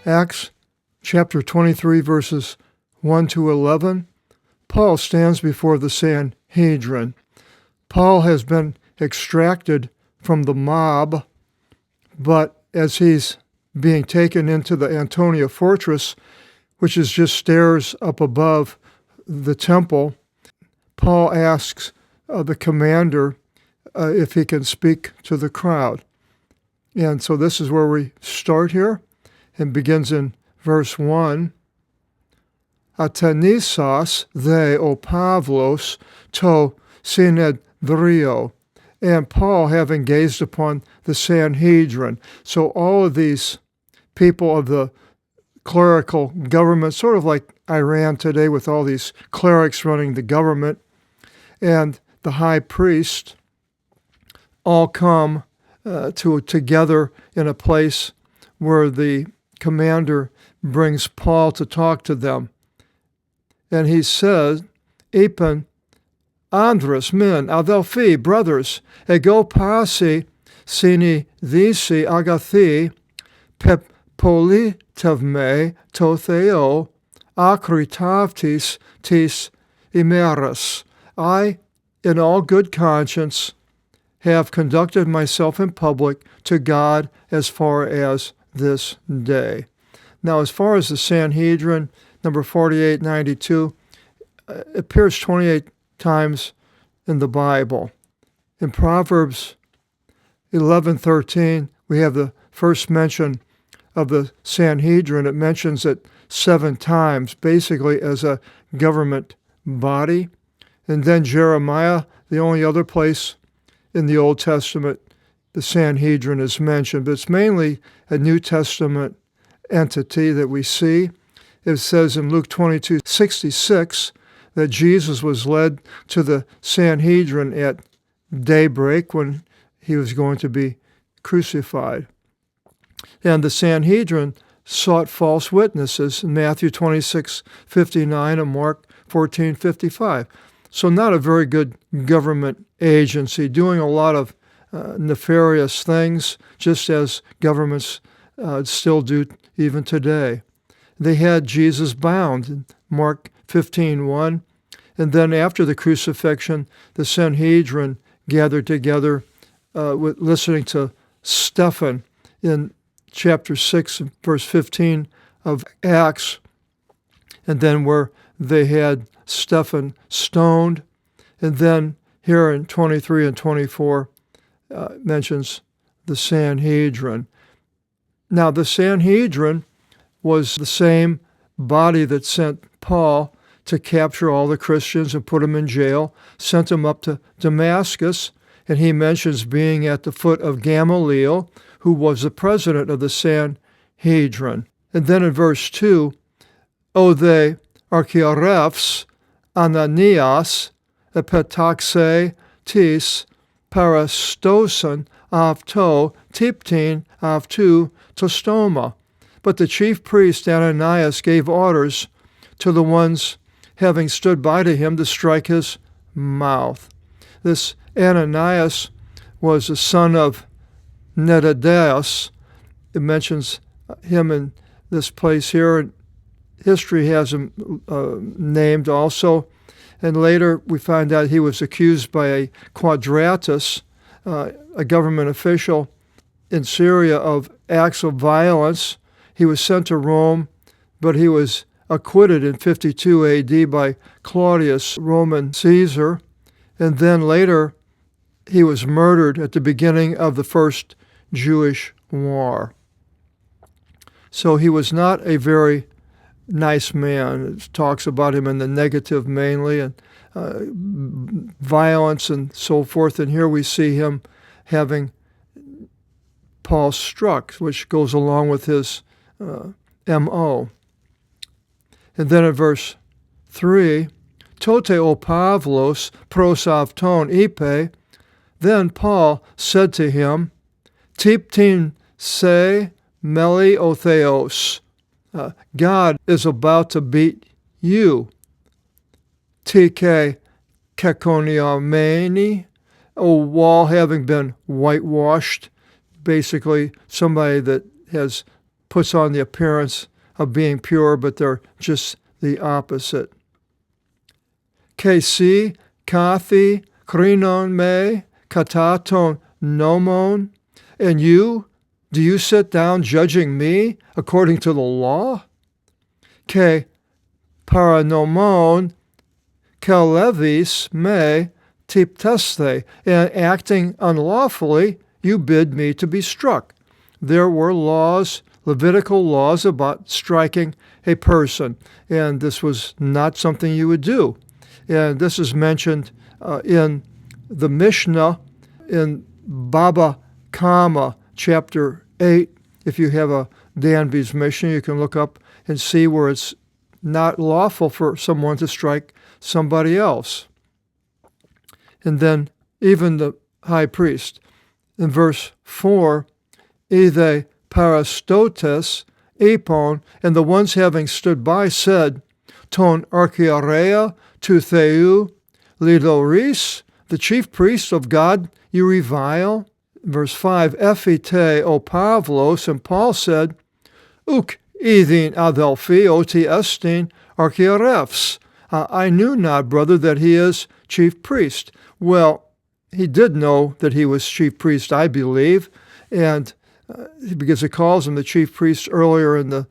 Acts chapter 23, verses 1 to 11, Paul stands before the Sanhedrin. Paul has been extracted from the mob, but as he's being taken into the Antonia fortress, which is just stairs up above the temple, Paul asks the commander if he can speak to the crowd. And so this is where we start here, and begins in verse 1. Atenisos they o Pavlos to Synedrio. And Paul, having gazed upon the Sanhedrin. So all of these people of the clerical government, sort of like Iran today with all these clerics running the government, and the high priest, all come together in a place where the commander brings Paul to talk to them. And he says, Epen Andres, men, Adelphi, brothers, ego pasi sini thisi agathi pepolitevme to theo akritavtis tis imeras. I, in all good conscience, have conducted myself in public to God as far as this day. Now, as far as the Sanhedrin, number 4892, appears 28 times in the Bible. In Proverbs 11:13, we have the first mention of the Sanhedrin. It mentions it 7 times, basically as a government body. And then Jeremiah, the only other place in the Old Testament the Sanhedrin is mentioned, but it's mainly a New Testament entity that we see. It says in Luke 22:66 that Jesus was led to the Sanhedrin at daybreak when he was going to be crucified. And the Sanhedrin sought false witnesses in Matthew 26:59 and Mark 14:55. So not a very good government agency, doing a lot of nefarious things, just as governments still do even today. They had Jesus bound in Mark 15:1, and then after the crucifixion, the Sanhedrin gathered together listening to Stephen in chapter 6, verse 15 of Acts, and then where they had Stephen stoned, and then here in 23 and 24 mentions the Sanhedrin. Now, the Sanhedrin was the same body that sent Paul to capture all the Christians and put them in jail, sent them up to Damascus, and he mentions being at the foot of Gamaliel, who was the president of the Sanhedrin. And then in verse 2, O they archiarefs Ananias epetaxe tis parastosan avto tiptin avtu tostoma. But the chief priest Ananias gave orders to the ones having stood by to him to strike his mouth. This Ananias was the son of Nedadaeus. It mentions him in this place here. History has him named also. And later we find out he was accused by a Quadratus, a government official in Syria, of acts of violence. He was sent to Rome, but he was acquitted in 52 AD by Claudius, Roman Caesar. And then later he was murdered at the beginning of the First Jewish War. So he was not a very nice man. It talks about him in the negative mainly, and violence and so forth. And here we see him having Paul struck, which goes along with his M.O. And then in verse 3, Tote o Pavlos prosavton ipe. Then Paul said to him, Tiptin se meli o theos. God is about to beat you. Tike kekoniameni, a wall having been whitewashed, basically somebody that has puts on the appearance of being pure, but they're just the opposite. Kesi, kathi, krinon me, kataton nomon. And you, do you sit down judging me according to the law? Ke paranomon, kelevis me, tipteste. And acting unlawfully, you bid me to be struck. There were laws, Levitical laws about striking a person, and this was not something you would do. And this is mentioned in the Mishnah in Baba Kama, chapter 8. If you have a Danby's Mishnah, you can look up and see where it's not lawful for someone to strike somebody else. And then even the high priest, in verse 4, Ide parastotes epon, and the ones having stood by said, Ton archiarea tu theu lidoris, the chief priest of God you revile. Verse 5, Ephite o Pavlos, and Paul said, Uk idin adelphi oti estin archierefs. I knew not, brother, that he is chief priest. Well, he did know that he was chief priest, I believe, and because it calls him the chief priest earlier in the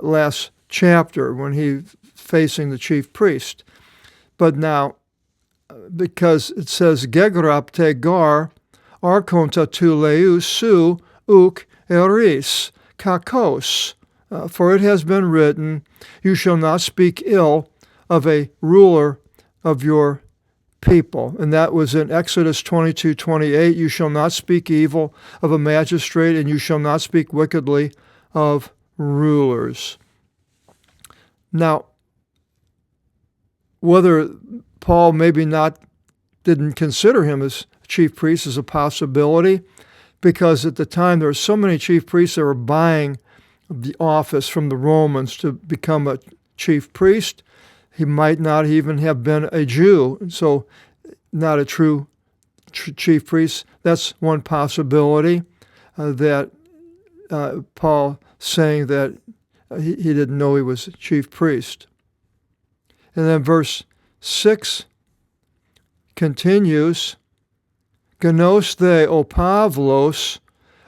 last chapter when he's facing the chief priest. But now, because it says, Gegrap tegar arkonta tu leu su uk eris kakos, for it has been written, you shall not speak ill of a ruler of your people. And that was in Exodus 22:28. You shall not speak evil of a magistrate, and you shall not speak wickedly of rulers. Now, whether Paul maybe didn't consider him as chief priest is a possibility, because at the time there were so many chief priests that were buying the office from the Romans to become a chief priest. He might not even have been a Jew, so not a true chief priest. That's one possibility, that Paul saying that he didn't know he was chief priest. And then verse 6 continues, Genos de o Pavlos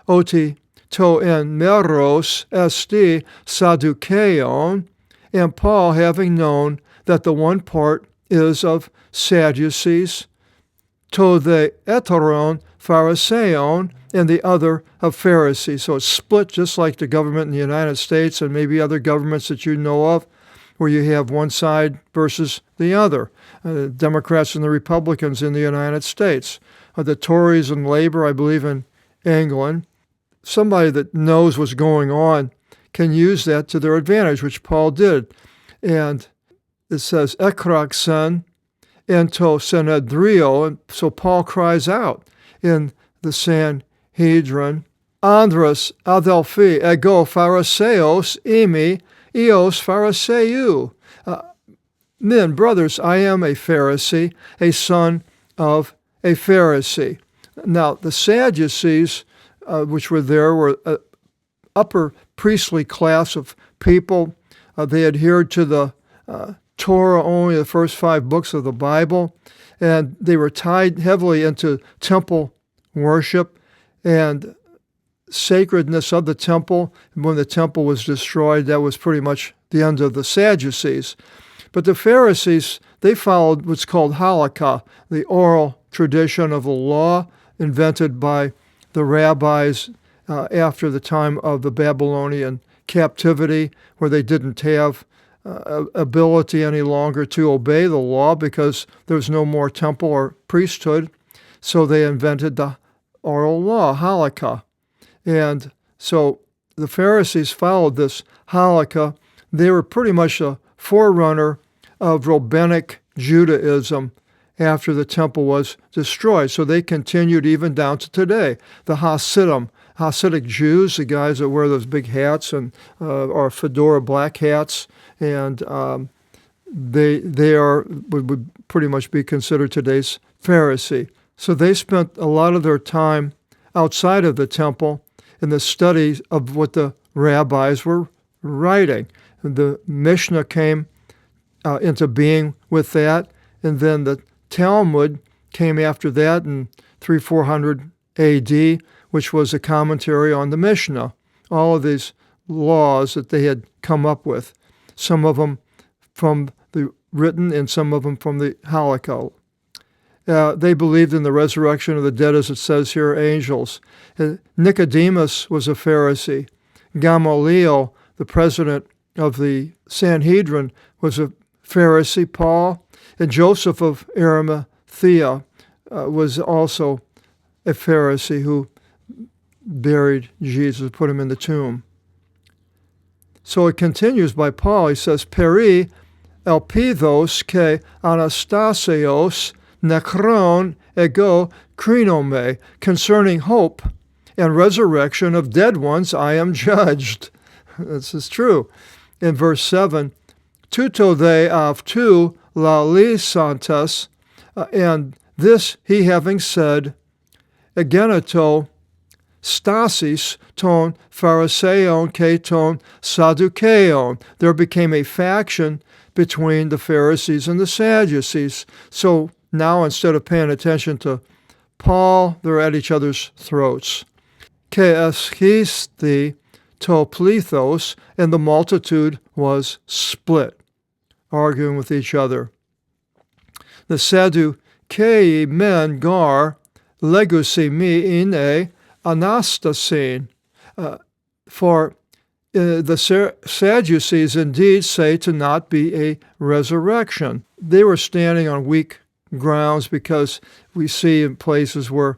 oti to en meros esti Sadduceon, and Paul, having known that the one part is of Sadducees, to the eteron Phariseon, and the other of Pharisees. So it's split just like the government in the United States and maybe other governments that you know of, where you have one side versus the other. Democrats and the Republicans in the United States. The Tories and Labor, I believe, in England. Somebody that knows what's going on can use that to their advantage, which Paul did. And it says, Ekraxen ento Sanhedrio, and so Paul cries out in the Sanhedrin, Andros adelphi ego Phariseos imi eos Phariseu. Men, brothers, I am a Pharisee, a son of a Pharisee. Now, the Sadducees, which were there, were an upper priestly class of people. They adhered to the Torah, only the first 5 books of the Bible, and they were tied heavily into temple worship and sacredness of the temple. When the temple was destroyed, that was pretty much the end of the Sadducees. But the Pharisees, they followed what's called halakha, the oral tradition of the law invented by the rabbis after the time of the Babylonian captivity, where they didn't have ability any longer to obey the law because there was no more temple or priesthood. So they invented the oral law, halakha. And so the Pharisees followed this halakha. They were pretty much a forerunner of rabbinic Judaism after the temple was destroyed. So they continued even down to today. The Hasidic Jews, the guys that wear those big hats and or fedora black hats, and they would pretty much be considered today's Pharisee. So they spent a lot of their time outside of the temple in the study of what the rabbis were writing. The Mishnah came into being with that, and then the Talmud came after that in 300-400 AD, which was a commentary on the Mishnah. All of these laws that they had come up with, some of them from the written and some of them from the Halakha. They believed in the resurrection of the dead, as it says here, angels. Nicodemus was a Pharisee. Gamaliel, the president of the Sanhedrin, was a Pharisee. Paul and Joseph of Arimathea was also a Pharisee who buried Jesus, put him in the tomb. So it continues by Paul. He says, Peri elpidos ke anastasios nekron ego krinome, concerning hope and resurrection of dead ones I am judged. This is true. In verse 7, tuto de avtu lali santas, and this he having said, egeneto stasis ton Phariseon ke ton Sadduceon. There became a faction between the Pharisees and the Sadducees. So now instead of paying attention to Paul, they're at each other's throats. Ke eschisti to plethos, and the multitude was split, arguing with each other. The Sadducei men gar legusi mi in anastasin, for the Sadducees indeed say to not be a resurrection. They were standing on weak grounds because we see in places where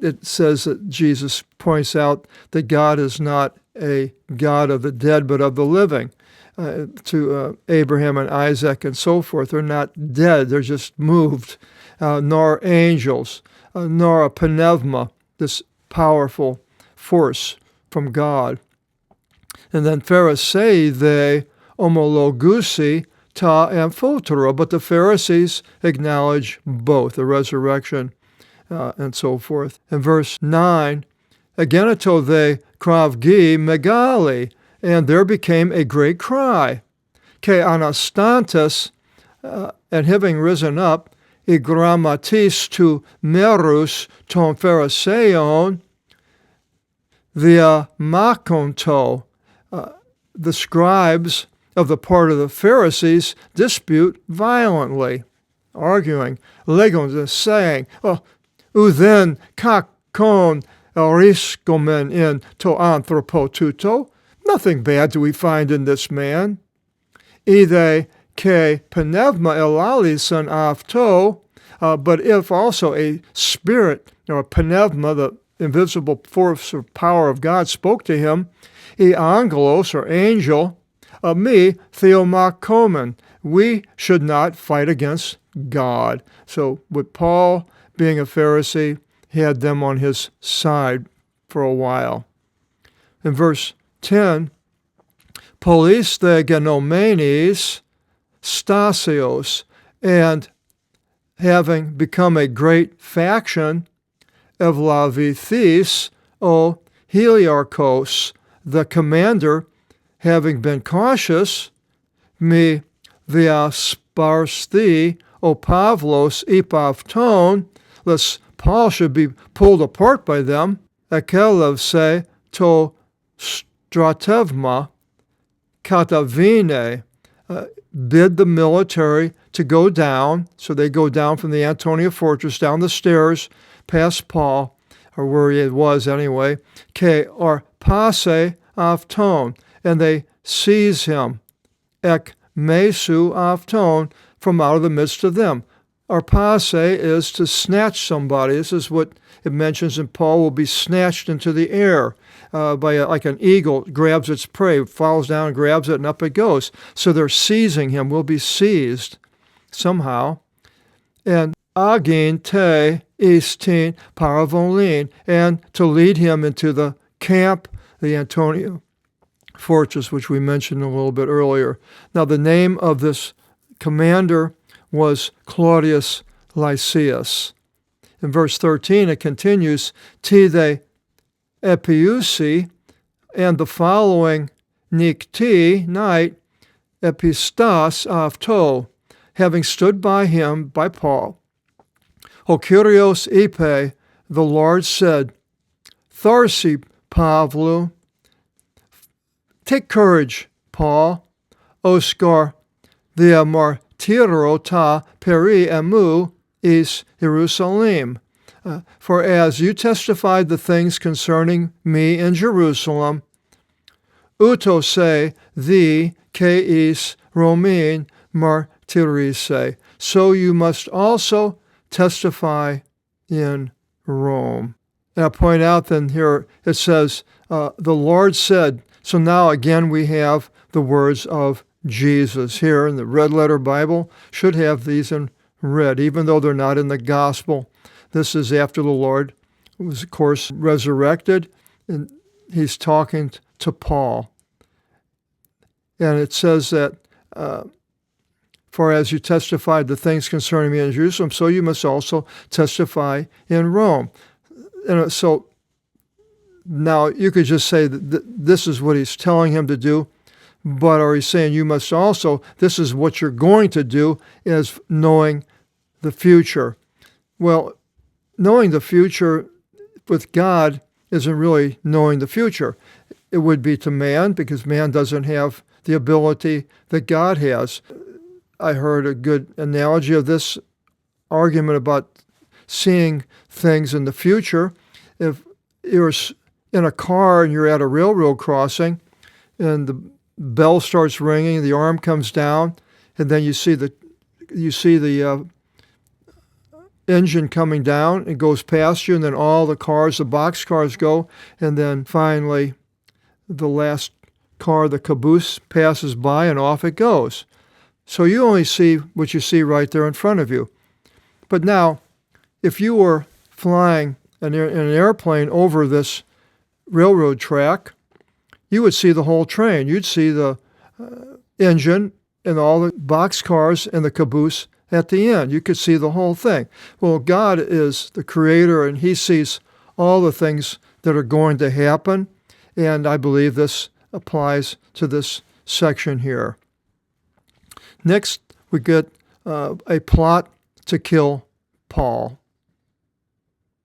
it says that Jesus points out that God is not a God of the dead but of the living. To Abraham and Isaac and so forth, they're not dead, they're just moved, nor angels, nor a pneuma, this powerful force from God. And then Pharisee, they homologusi ta amphotera, but the Pharisees acknowledge both, the resurrection and so forth. In verse 9, ageneto they kravgi megali, and there became a great cry. Ke anastantes, and having risen up, igrammatis tu merus ton Phariseon, via makonto, the scribes of the part of the Pharisees dispute violently, arguing, legons, saying, Uthen kakon eriskomen in to anthropotuto. Nothing bad do we find in this man. Ide ke pneuma elalisan afto, but if also a spirit or a pneuma, the invisible force or power of God, spoke to him, e angelos, or angel, me theomakomen, we should not fight against God. So with Paul being a Pharisee, he had them on his side for a while. In verse 10, polis the genomenes stasios, and having become a great faction, evlavithis o heliarchos, the commander, having been cautious, me viasparsti o pavlos ipavton, lest Paul should be pulled apart by them, akelev se to stratevma katavine, bid the military to go down. So they go down from the Antonia fortress, down the stairs, past Paul, or where he was anyway, ke or passe avton, and they seize him, ek mesu avton, from out of the midst of them. Arpase is to snatch somebody. This is what it mentions in Paul will be snatched into the air by like an eagle grabs its prey, falls down, grabs it, and up it goes. So they're seizing him, will be seized somehow. And agin te istin paravolin, and to lead him into the camp, the Antonia fortress, which we mentioned a little bit earlier. Now the name of this commander was Claudius Lysias. In verse 13 it continues, Tide epiusi and the following nikti, night, epistas avto, having stood by him, by Paul, O Kyrios ipe, the Lord said, Tharsi Pavlu, take courage, Paul, Oscar, the martyro ta peri emu is Jerusalem. For as you testified the things concerning me in Jerusalem, uto se the keis Romain martyrise, so you must also testify in Rome. And I point out then here it says, the Lord said. So now again we have the words of Jesus here in the red letter Bible. Should have these in red, even though they're not in the gospel. This is after the Lord was, of course, resurrected, and he's talking to Paul. And it says that, for as you testified the things concerning me in Jerusalem, so you must also testify in Rome. And so now you could just say that this is what he's telling him to do, but are he saying you must also, this is what you're going to do, is knowing the future. Well, knowing the future with God isn't really knowing the future. It would be to man, because man doesn't have the ability that God has. I heard a good analogy of this argument about seeing things in the future. If you're in a car and you're at a railroad crossing and the bell starts ringing, the arm comes down, and then you see the engine coming down, it goes past you, and then all the cars, the boxcars go, and then finally the last car, the caboose, passes by and off it goes. So you only see what you see right there in front of you. But now, if you were flying in an airplane over this railroad track, you would see the whole train. You'd see the engine and all the boxcars and the caboose at the end. You could see the whole thing. Well, God is the creator, and he sees all the things that are going to happen, and I believe this applies to this section here. Next, we get a plot to kill Paul.